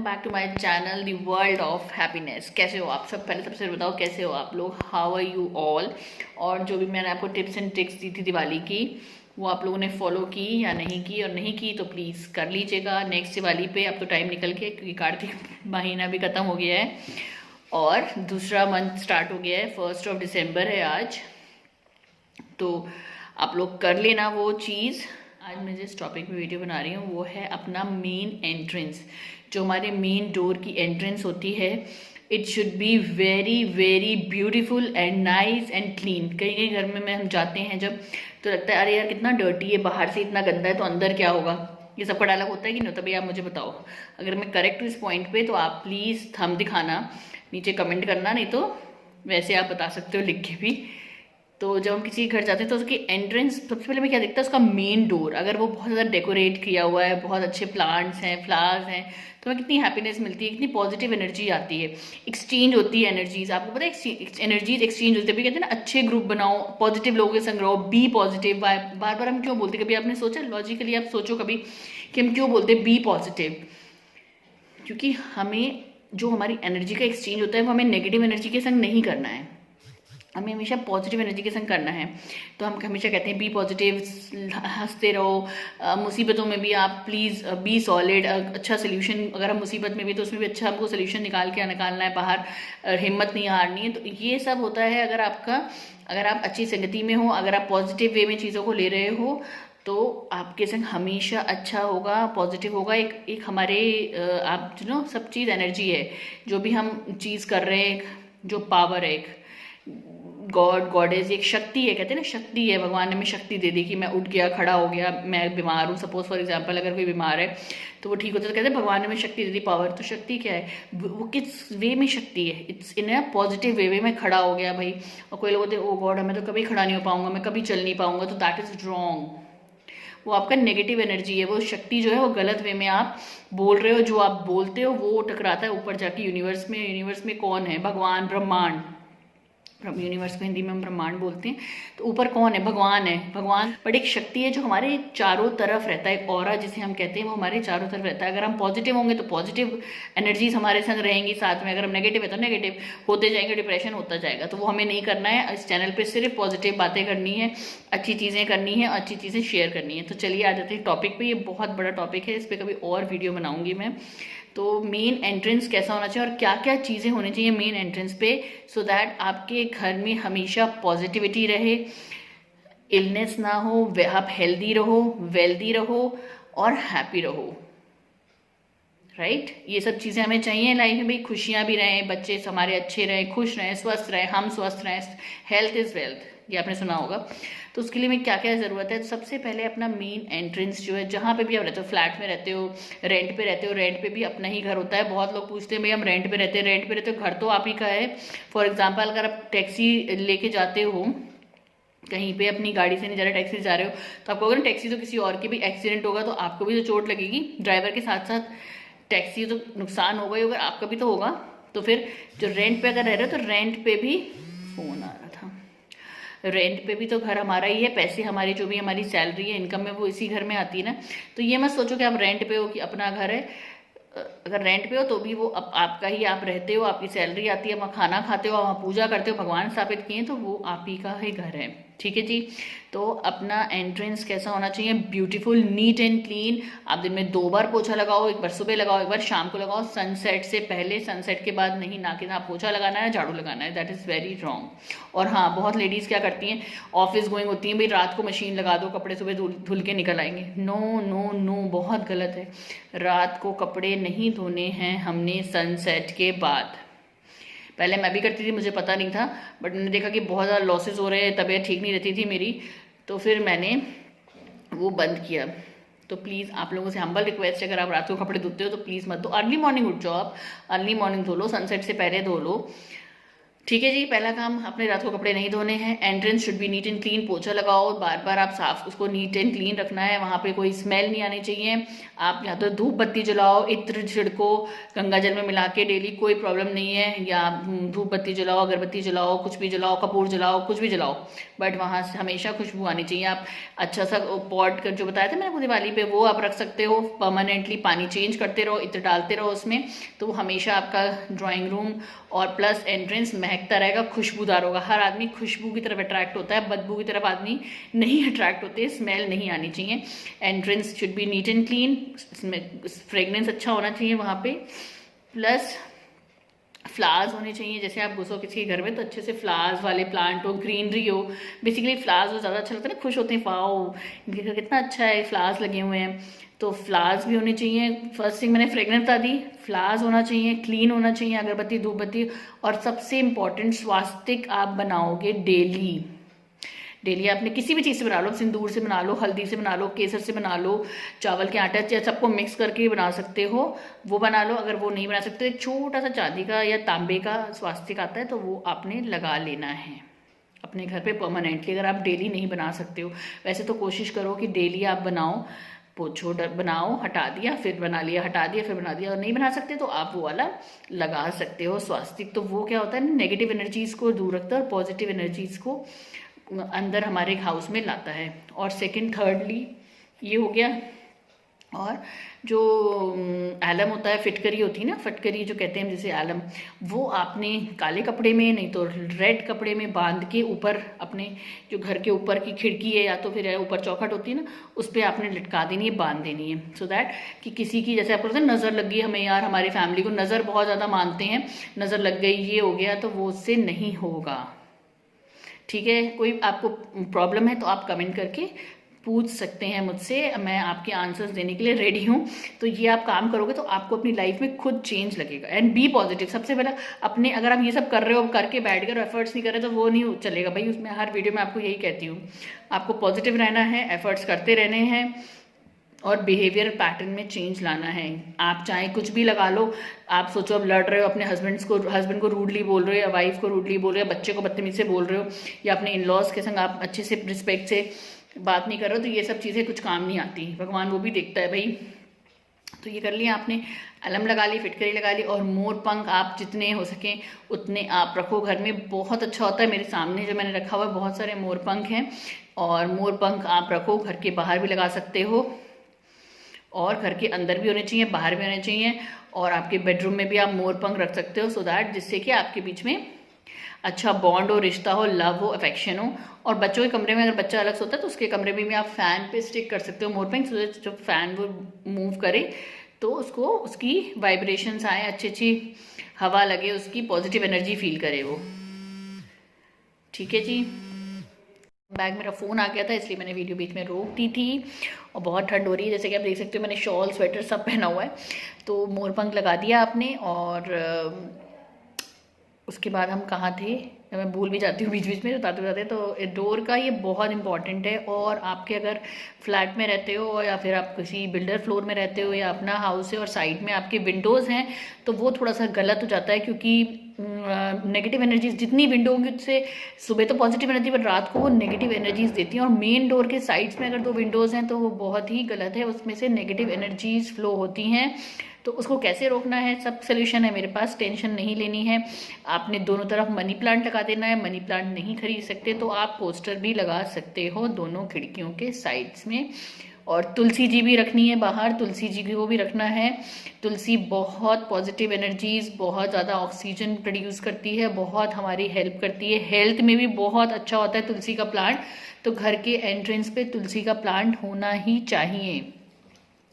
Back to my channel the world of happiness. कैसे हो आप सब? पहले सबसे बताओ कैसे हो आप लोग, हाउ आर यू ऑल। और जो भी मैंने आपको टिप्स एंड ट्रिक्स दी थी दिवाली की, वो आप लोगों ने फॉलो की या नहीं की, और नहीं की तो प्लीज़ कर लीजिएगा नेक्स्ट दिवाली पे। अब तो टाइम निकल के, क्योंकि कार्तिक महीना भी ख़त्म हो गया है और दूसरा मंथ स्टार्ट हो गया है। 1 दिसंबर है आज, तो आप लोग कर लेना वो चीज़। आज मैं जिस टॉपिक पे वीडियो बना रही हूँ वो है अपना मेन एंट्रेंस। जो हमारे मेन डोर की एंट्रेंस होती है, it should be very very beautiful and nice and clean. कई कई घर में हम जाते हैं जब, तो लगता है अरे यार कितना डर्टी है, बाहर से इतना गंदा है तो अंदर क्या होगा। ये सबका डायलॉग होता है कि नहीं होता? भैया आप मुझे बताओ, अगर मैं करेक्ट हूँ इस पॉइंट पे तो आप प्लीज़ थंब दिखाना, नीचे कमेंट करना, नहीं तो वैसे आप बता सकते हो लिख के भी। तो जब हम किसी घर जाते हैं तो उसकी एंट्रेंस सबसे पहले मैं क्या देखता है, उसका मेन डोर अगर वो बहुत ज़्यादा डेकोरेट किया हुआ है, बहुत अच्छे प्लांट्स हैं, फ्लावर्स हैं, तो हमें कितनी हैप्पीनेस मिलती है, कितनी पॉजिटिव एनर्जी आती है, एक्सचेंज होती है एनर्जीज। आपको पता है एनर्जीज एक्सचेंज होती है। कहते हैं ना, अच्छे ग्रुप बनाओ, पॉजिटिव लोगों के संग रहो, बी पॉजिटिव। बार बार हम क्यों बोलते हैं? कभी आपने सोचा लॉजिकली? आप सोचो कभी कि हम क्यों बोलते हैं बी पॉजिटिव? क्योंकि हमें जो हमारी एनर्जी का एक्सचेंज होता है वो हमें नेगेटिव एनर्जी के संग नहीं करना है, हमें हमेशा पॉजिटिव एनर्जी के संग करना है। तो हम हमेशा कहते हैं बी पॉजिटिव, हंसते रहो। मुसीबतों में भी आप प्लीज़ बी सॉलिड। अच्छा सोल्यूशन, अगर हम मुसीबत में भी तो उसमें भी अच्छा हमको सोल्यूशन निकालना है बाहर। हिम्मत नहीं हारनी है। तो ये सब होता है अगर आप अच्छी संगति में हो, अगर आप पॉजिटिव वे में चीज़ों को ले रहे हो, तो आपके संग हमेशा अच्छा होगा, पॉजिटिव होगा। एक हमारे आप सब चीज़ एनर्जी है, जो भी हम चीज़ कर रहे हैं, जो पावर है, एक गॉड गॉडेज, एक शक्ति है। कहते हैं ना, शक्ति है, भगवान ने हमें शक्ति दे दी कि मैं उठ गया, खड़ा हो गया। मैं बीमार हूँ, सपोज फॉर एग्जांपल, अगर कोई बीमार है तो वो ठीक होता है, तो कहते हैं भगवान ने हमें शक्ति दे दी, पावर। तो शक्ति क्या है, वो किस वे में शक्ति है? It's in a positive way में खड़ा हो गया भाई। और कोई लोग होते हैं ओ गॉड मैं तो कभी खड़ा नहीं हो पाऊंगा, मैं कभी चल नहीं पाऊंगा, तो दैट इज रॉन्ग। वो आपका नेगेटिव एनर्जी है। वो शक्ति जो है वो गलत वे में आप बोल रहे हो। जो आप बोलते हो वो टकराता है ऊपर जाके यूनिवर्स में। यूनिवर्स में कौन है? भगवान, ब्रह्मांड। यूनिवर्स को हिंदी में हम ब्रह्मांड बोलते हैं। तो ऊपर कौन है? भगवान है। भगवान बट एक शक्ति है जो हमारे चारों तरफ रहता है, ऑरा जिसे हम कहते हैं, वो हमारे चारों तरफ रहता है। अगर हम पॉजिटिव होंगे तो पॉजिटिव एनर्जीज हमारे संग रहेंगी साथ में, अगर हम नेगेटिव है तो नेगेटिव होते जाएंगे, डिप्रेशन होता जाएगा। तो वो हमें नहीं करना है। इस चैनल पे सिर्फ पॉजिटिव बातें करनी है, अच्छी चीज़ें करनी है, अच्छी चीज़ें शेयर करनी है। तो चलिए आ जाते हैं टॉपिक पे। ये बहुत बड़ा टॉपिक है, इस पर कभी और वीडियो बनाऊंगी मैं। तो मेन एंट्रेंस कैसा होना चाहिए और क्या क्या चीज़ें होनी चाहिए मेन एंट्रेंस पे, सो दैट आपके घर में हमेशा पॉजिटिविटी रहे, इलनेस ना हो, आप हेल्दी रहो, वेल्दी रहो और हैप्पी रहो। राइट ये सब चीज़ें हमें चाहिए लाइफ में भाई। खुशियाँ भी रहें, बच्चे हमारे अच्छे रहें, खुश रहें, स्वस्थ रहें, हम स्वस्थ रहें। हेल्थ इज़ वेल्थ, ये आपने सुना होगा। तो उसके लिए में क्या क्या ज़रूरत है? तो सबसे पहले अपना मेन एंट्रेंस जो है, जहाँ पे भी आप रहते हो, फ्लैट में रहते हो, रेंट पे रहते हो, रेंट पे भी अपना ही घर होता है। बहुत लोग पूछते हैं भाई हम रेंट पे रहते हो, घर तो आप ही का है। फॉर एग्जाम्पल अगर आप टैक्सी लेके जाते हो कहीं पे, अपनी गाड़ी से नहीं जा रहे, टैक्सी से जा रहे हो, तो आपको अगर टैक्सी तो किसी और की भी एक्सीडेंट होगा तो आपको भी तो चोट लगेगी, ड्राइवर के साथ साथ टैक्सी तो नुकसान होगा ही होगा, आपका भी तो होगा। तो फिर जो रेंट पे अगर रह रहे हो तो रेंट पे भी, फोन आ रहा था, रेंट पे भी तो घर हमारा ही है। पैसे हमारी, जो भी हमारी सैलरी है, इनकम है, वो इसी घर में आती है ना। तो ये मत सोचो कि आप रेंट पे हो कि अपना घर है। अगर रेंट पे हो तो भी वो आपका ही, आप रहते हो, आपकी सैलरी आती है, वहाँ खाना खाते हो, वहाँ पूजा करते हो, भगवान स्थापित किए, तो वो आप ही का ही घर है। ठीक है जी। तो अपना एंट्रेंस कैसा होना चाहिए? Beautiful, neat and clean. आप दिन में 2 बार पोछा लगाओ, एक बार सुबह लगाओ, एक बार शाम को लगाओ, सनसेट से पहले, सनसेट के बाद नहीं। ना कि ना पोछा लगाना है, झाड़ू लगाना है, दैट इज़ वेरी रॉन्ग। और हाँ, बहुत लेडीज़ क्या करती हैं, ऑफिस गोइंग होती हैं, भाई रात को मशीन लगा दो, कपड़े सुबह धुल के निकल आएंगे। नो नो नो, बहुत गलत है। रात को कपड़े नहीं धोने हैं हमने सनसेट के बाद। पहले मैं भी करती थी, मुझे पता नहीं था, बट मैंने देखा कि बहुत ज़्यादा लॉसेस हो रहे हैं, तबीयत ठीक नहीं रहती थी मेरी, तो फिर मैंने वो बंद किया। तो प्लीज़ आप लोगों से हम्बल रिक्वेस्ट है, अगर आप रात को कपड़े धोते हो तो प्लीज़ मत धो। अर्ली मॉर्निंग उठ जाओ, आप अर्ली मॉर्निंग धो लो, सनसेट से पहले धो लो, ठीक है जी, पहला काम, अपने रात को कपड़े नहीं धोने हैं। Entrance should be neat and clean, पोछा लगाओ, बार बार आप साफ उसको नीट एंड क्लीन रखना है, वहाँ पे कोई स्मेल नहीं आनी चाहिए। आप या तो धूप बत्ती जलाओ, इत्र छिड़को गंगा जल में मिला के डेली, कोई प्रॉब्लम नहीं है, या धूप बत्ती जलाओ, अगरबत्ती जलाओ, कुछ भी जलाओ, कपूर जलाओ, कुछ भी जलाओ, बट वहाँ से हमेशा खुशबू आनी चाहिए। आप अच्छा सा पॉट कर जो बताया था मैंने आपको दिवाली पे, वो आप रख सकते हो। परमानेंटली पानी चेंज करते रहो, इत्र डालते रहो उसमें, तो हमेशा आपका ड्राइंग रूम और प्लस एंट्रेंस महकता रहेगा, खुशबूदार होगा। हर आदमी खुशबू की तरफ अट्रैक्ट होता है, बदबू की तरफ आदमी नहीं अट्रैक्ट होते, स्मेल नहीं आनी चाहिए। Entrance should be neat and clean, fragrance अच्छा होना चाहिए वहाँ पे। प्लस फ्लावर्स होने चाहिए, जैसे आप घुसो किसी के घर में तो अच्छे से फ्लावर्स वाले प्लांट हो, ग्रीनरी हो। बेसिकली फ्लावर्स हो ज़्यादा अच्छा लगता है ना, खुश होते हैं, वाओ इनके घर कितना अच्छा है, फ्लावर्स लगे हुए हैं। तो फ्लावर्स भी होने चाहिए। फर्स्ट थिंग मैंने फ्रेगनेंस बता दी, फ्लावर्स होना चाहिए, क्लीन होना चाहिए, अगरबत्ती धूप बत्ती, और सबसे इम्पॉर्टेंट स्वास्तिक आप बनाओगे डेली। डेली आपने किसी भी चीज़ से बना लो, सिंदूर से बना लो, हल्दी से बना लो, केसर से बना लो, चावल के आटा या सबको मिक्स करके बना सकते हो, वो बना लो। अगर वो नहीं बना सकते, एक छोटा सा चांदी का या तांबे का स्वास्तिक आता है, तो वो आपने लगा लेना है अपने घर पे परमानेंटली, अगर आप डेली नहीं बना सकते हो। वैसे तो कोशिश करो कि डेली आप बनाओ, पोछो बनाओ, हटा दिया फिर बना लिया, हटा दिया फिर बना दिया, और नहीं बना सकते तो आप वो वाला लगा सकते हो स्वास्तिक। तो वो क्या होता है, नेगेटिव एनर्जीज को दूर रखता है और पॉजिटिव एनर्जीज को अंदर हमारे हाउस में लाता है। और सेकंड थर्डली ये हो गया। और जो एलम होता है, फिटकरी होती है ना, फटकरी जो कहते हैं जैसे एलम, वो आपने काले कपड़े में नहीं तो रेड कपड़े में बांध के ऊपर अपने जो घर के ऊपर की खिड़की है या तो फिर ऊपर चौखट होती है ना, उस पर आपने लटका देनी है, बांध देनी है, सो दैट कि किसी की, जैसे आपको पता है नज़र लग गई हमें, यार हमारी फैमिली को नज़र बहुत ज़्यादा मानते हैं, नज़र लग गई ये हो गया, तो वो उससे नहीं होगा। ठीक है, कोई आपको प्रॉब्लम है तो आप कमेंट करके पूछ सकते हैं मुझसे, मैं आपके आंसर्स देने के लिए रेडी हूँ। तो ये आप काम करोगे तो आपको अपनी लाइफ में खुद चेंज लगेगा। एंड बी पॉजिटिव, सबसे पहला अपने, अगर आप ये सब कर रहे हो, करके बैठ कर एफर्ट्स नहीं कर रहे तो वो नहीं चलेगा भाई। उसमें हर वीडियो में आपको यही कहती हूँ, आपको पॉजिटिव रहना है, एफर्ट्स करते रहने हैं और बिहेवियर पैटर्न में चेंज लाना है। आप चाहे कुछ भी लगा लो, आप सोचो अब लड़ रहे हो अपने हस्बैंड को रूडली बोल रहे हो, या वाइफ को रूडली बोल रहे हो, या बच्चे को बदतमीजी से बोल रहे हो, या अपने इन लॉज के संग आप अच्छे से रिस्पेक्ट से बात नहीं कर रहे हो, तो ये सब चीज़ें कुछ काम नहीं आती, भगवान वो भी देखता है भाई। तो ये कर लिया आपने, अलम लगा ली, फिटकरी लगा ली, और मोर पंख आप जितने हो सकें उतने आप रखो घर में, बहुत अच्छा होता है। मेरे सामने जो मैंने रखा हुआ है बहुत सारे मोर पंख हैं, और मोर पंख आप रखो, घर के बाहर भी लगा सकते हो, और घर के अंदर भी होने चाहिए, बाहर भी होने चाहिए, और आपके बेडरूम में भी आप मोर पंख रख सकते हो, सो दैट जिससे कि आपके बीच में अच्छा बॉन्ड हो, रिश्ता हो, लव हो, अफेक्शन हो। और बच्चों के कमरे में अगर बच्चा अलग सोता है तो उसके कमरे में भी आप फैन पे स्टिक कर सकते हो मोरपंख, जो फैन वो मूव करे तो उसको उसकी वाइब्रेशंस आए, अच्छी अच्छी हवा लगे, उसकी पॉजिटिव एनर्जी फील करे वो। ठीक है जी, बैग मेरा फ़ोन आ गया था इसलिए मैंने वीडियो बीच में रोक दी थी। और बहुत ठंड हो रही है, जैसे कि आप देख सकते हो मैंने शॉल स्वेटर सब पहना हुआ है। तो मोरपंख लगा दिया आपने, और उसके बाद हम कहाँ थे, मैं भूल भी जाती हूँ बीच बीच में बताते बताते। तो डोर का ये बहुत इंपॉर्टेंट है, और आपके अगर फ्लैट में रहते हो या फिर आप किसी बिल्डर फ्लोर में रहते हो या अपना हाउस है और साइड में आपके विंडोज़ हैं, तो वो थोड़ा सा गलत हो जाता है, क्योंकि नेगेटिव एनर्जीज जितनी विंडो होंगी उससे सुबह तो पॉजिटिव एनर्जी, पर रात को वो नेगेटिव एनर्जीज देती हैं। और मेन डोर के साइड्स में अगर 2 विंडोज़ हैं तो वो बहुत ही गलत है, उसमें से नेगेटिव एनर्जीज फ्लो होती हैं। तो उसको कैसे रोकना है, सब सोल्यूशन है मेरे पास, टेंशन नहीं लेनी है। आपने दोनों तरफ मनी प्लांट लगा देना है। मनी प्लांट नहीं खरीद सकते तो आप पोस्टर भी लगा सकते हो दोनों खिड़कियों के साइड्स में। और तुलसी जी भी रखनी है बाहर, तुलसी जी को भी रखना है। तुलसी बहुत पॉजिटिव एनर्जीज, बहुत ज़्यादा ऑक्सीजन प्रोड्यूस करती है, बहुत हमारी हेल्प करती है, हेल्थ में भी बहुत अच्छा होता है तुलसी का प्लांट। तो घर के एंट्रेंस पे तुलसी का प्लांट होना ही चाहिए।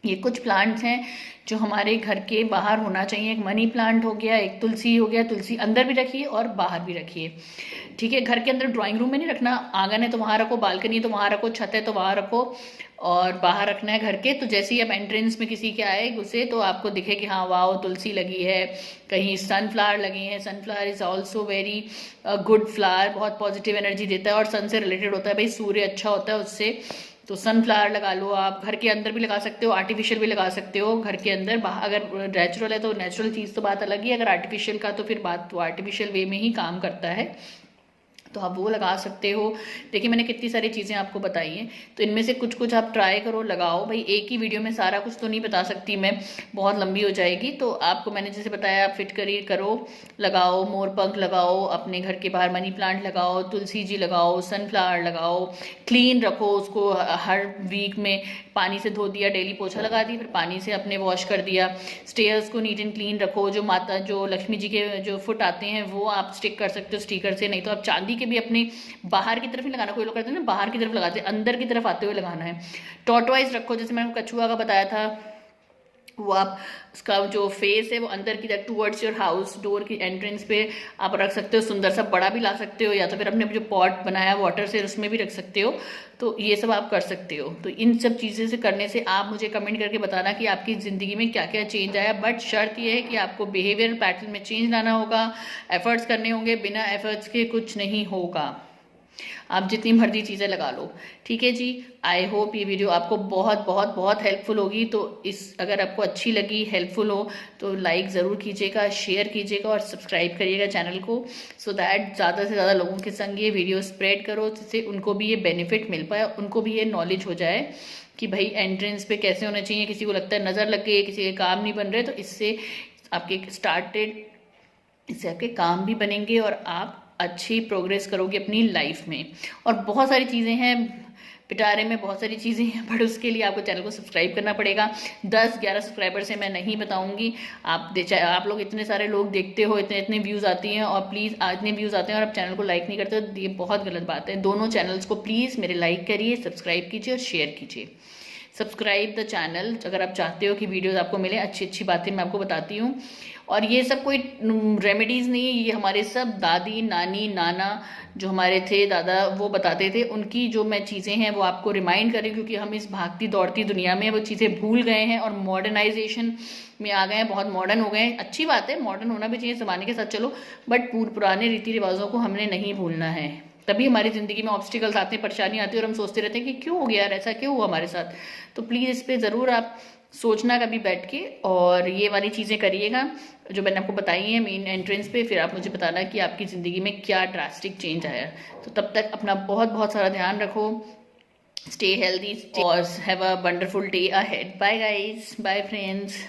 ये कुछ प्लांट्स हैं जो हमारे घर के बाहर होना चाहिए। एक मनी प्लांट हो गया, एक तुलसी हो गया। तुलसी अंदर भी रखिए और बाहर भी रखिए, ठीक है। घर के अंदर ड्राइंग रूम में नहीं रखना, आंगन है तो वहाँ रखो, बालकनी है तो वहाँ रखो, छत है तो वहाँ रखो, और बाहर रखना है घर के। तो जैसे ही आप एंट्रेंस में किसी के आए घुसे तो आपको दिखे कि हाँ वाओ तुलसी लगी है, कहीं सनफ्लावर लगे हैं। Sunflower is also very good flower, बहुत पॉजिटिव एनर्जी देता है और सन से रिलेटेड होता है भाई, सूर्य अच्छा होता है उससे। तो सनफ्लावर लगा लो, आप घर के अंदर भी लगा सकते हो, आर्टिफिशियल भी लगा सकते हो घर के अंदर। अगर नेचुरल है तो नेचुरल चीज़ तो बात अलग ही है, अगर आर्टिफिशियल का तो फिर बात तो आर्टिफिशियल वे में ही काम करता है, तो आप वो लगा सकते हो। देखिए मैंने कितनी सारी चीज़ें आपको बताई हैं, तो इनमें से कुछ कुछ आप ट्राई करो, लगाओ। भाई एक ही वीडियो में सारा कुछ तो नहीं बता सकती मैं, बहुत लंबी हो जाएगी। तो आपको मैंने जैसे बताया, आप फिट करिए, करो, लगाओ, मोर पंख लगाओ, अपने घर के बाहर मनी प्लांट लगाओ, तुलसी जी लगाओ, सनफ्लावर लगाओ, क्लीन रखो उसको। हर वीक में पानी से धो दिया, डेली पोछा लगा दी, फिर पानी से अपने वॉश कर दिया। स्टेयर्स को नीट एंड क्लीन रखो। जो लक्ष्मी जी के जो फुट आते हैं वो आप स्टिक कर सकते हो स्टिकर से, नहीं तो आप चांदी के भी अपने बाहर की तरफ ही लगाना। कोई लोग करते हैं ना बाहर की तरफ लगाते हैं, अंदर की तरफ आते हुए लगाना है। टॉर्टवाइज रखो, जैसे मैंने कछुआ का बताया था, वो आप उसका जो फेस है वो अंदर की तरफ टूवर्ड्स योर हाउस डोर की एंट्रेंस पे आप रख सकते हो। सुंदर सा बड़ा भी ला सकते हो, या तो फिर अपने जो पॉट बनाया वाटर से उसमें भी रख सकते हो। तो ये सब आप कर सकते हो। तो इन सब चीज़ें से करने से आप मुझे कमेंट करके बताना कि आपकी ज़िंदगी में क्या क्या चेंज आया। बट शर्त ये है कि आपको बिहेवियर पैटर्न में चेंज लाना होगा, एफर्ट्स करने होंगे, बिना एफर्ट्स के कुछ नहीं होगा। आप जितनी मर्जी चीज़ें लगा लो, ठीक है जी। आई होप ये वीडियो आपको बहुत बहुत बहुत हेल्पफुल होगी। तो अगर आपको अच्छी लगी, हेल्पफुल हो, तो लाइक ज़रूर कीजिएगा, शेयर कीजिएगा और सब्सक्राइब करिएगा चैनल को, सो दैट ज़्यादा से ज़्यादा लोगों के संग ये वीडियो स्प्रेड करो, जिससे उनको भी ये बेनिफिट मिल पाए, उनको भी ये नॉलेज हो जाए कि भाई एंट्रेंस पे कैसे होना चाहिए। किसी को लगता है नज़र लग गई, किसी के काम नहीं बन रहे, तो इससे आपके काम भी बनेंगे और आप अच्छी प्रोग्रेस करोगे अपनी लाइफ में। और बहुत सारी चीज़ें हैं, पिटारे में बहुत सारी चीज़ें हैं, बट उसके लिए आपको चैनल को सब्सक्राइब करना पड़ेगा। 10-11 सब्सक्राइबर से मैं नहीं बताऊंगी। आप लोग इतने सारे लोग देखते हो, इतने इतने व्यूज़ आती हैं, और प्लीज़ इतने व्यूज़ आते हैं और आप चैनल को लाइक नहीं करते, तो ये बहुत गलत बात है। दोनों चैनल्स को प्लीज़ मेरे लाइक करिए, सब्सक्राइब कीजिए और शेयर कीजिए। सब्सक्राइब द चैनल अगर आप चाहते हो कि वीडियोस आपको मिले, अच्छी अच्छी बातें मैं आपको बताती हूँ। और ये सब कोई रेमेडीज़ नहीं है, ये हमारे सब दादी नानी नाना जो हमारे थे दादा वो बताते थे, उनकी जो मैं चीज़ें हैं वो आपको रिमाइंड करें, क्योंकि हम इस भागती दौड़ती दुनिया में वो चीज़ें भूल गए हैं और मॉडर्नाइजेशन में आ गए हैं, बहुत मॉडर्न हो गए हैं। अच्छी बात है, मॉडर्न होना भी चाहिए, ज़माने के साथ चलो, बट पुराने रीति रिवाजों को हमने नहीं भूलना है। तभी हमारी ज़िंदगी में ऑब्स्टिकल्स आते हैं, परेशानी आती है और हम सोचते रहते हैं कि क्यों हो गया यार, ऐसा क्यों हुआ हमारे साथ। तो प्लीज़ इस पर ज़रूर आप सोचना कभी बैठ के, और ये वाली चीज़ें करिएगा जो मैंने आपको बताई हैं मेन एंट्रेंस पे। फिर आप मुझे बताना कि आपकी ज़िंदगी में क्या ड्रास्टिक चेंज आया। तो तब तक अपना बहुत बहुत सारा ध्यान रखो, स्टे हेल्दी और have a wonderful day ahead. Bye guys, bye friends.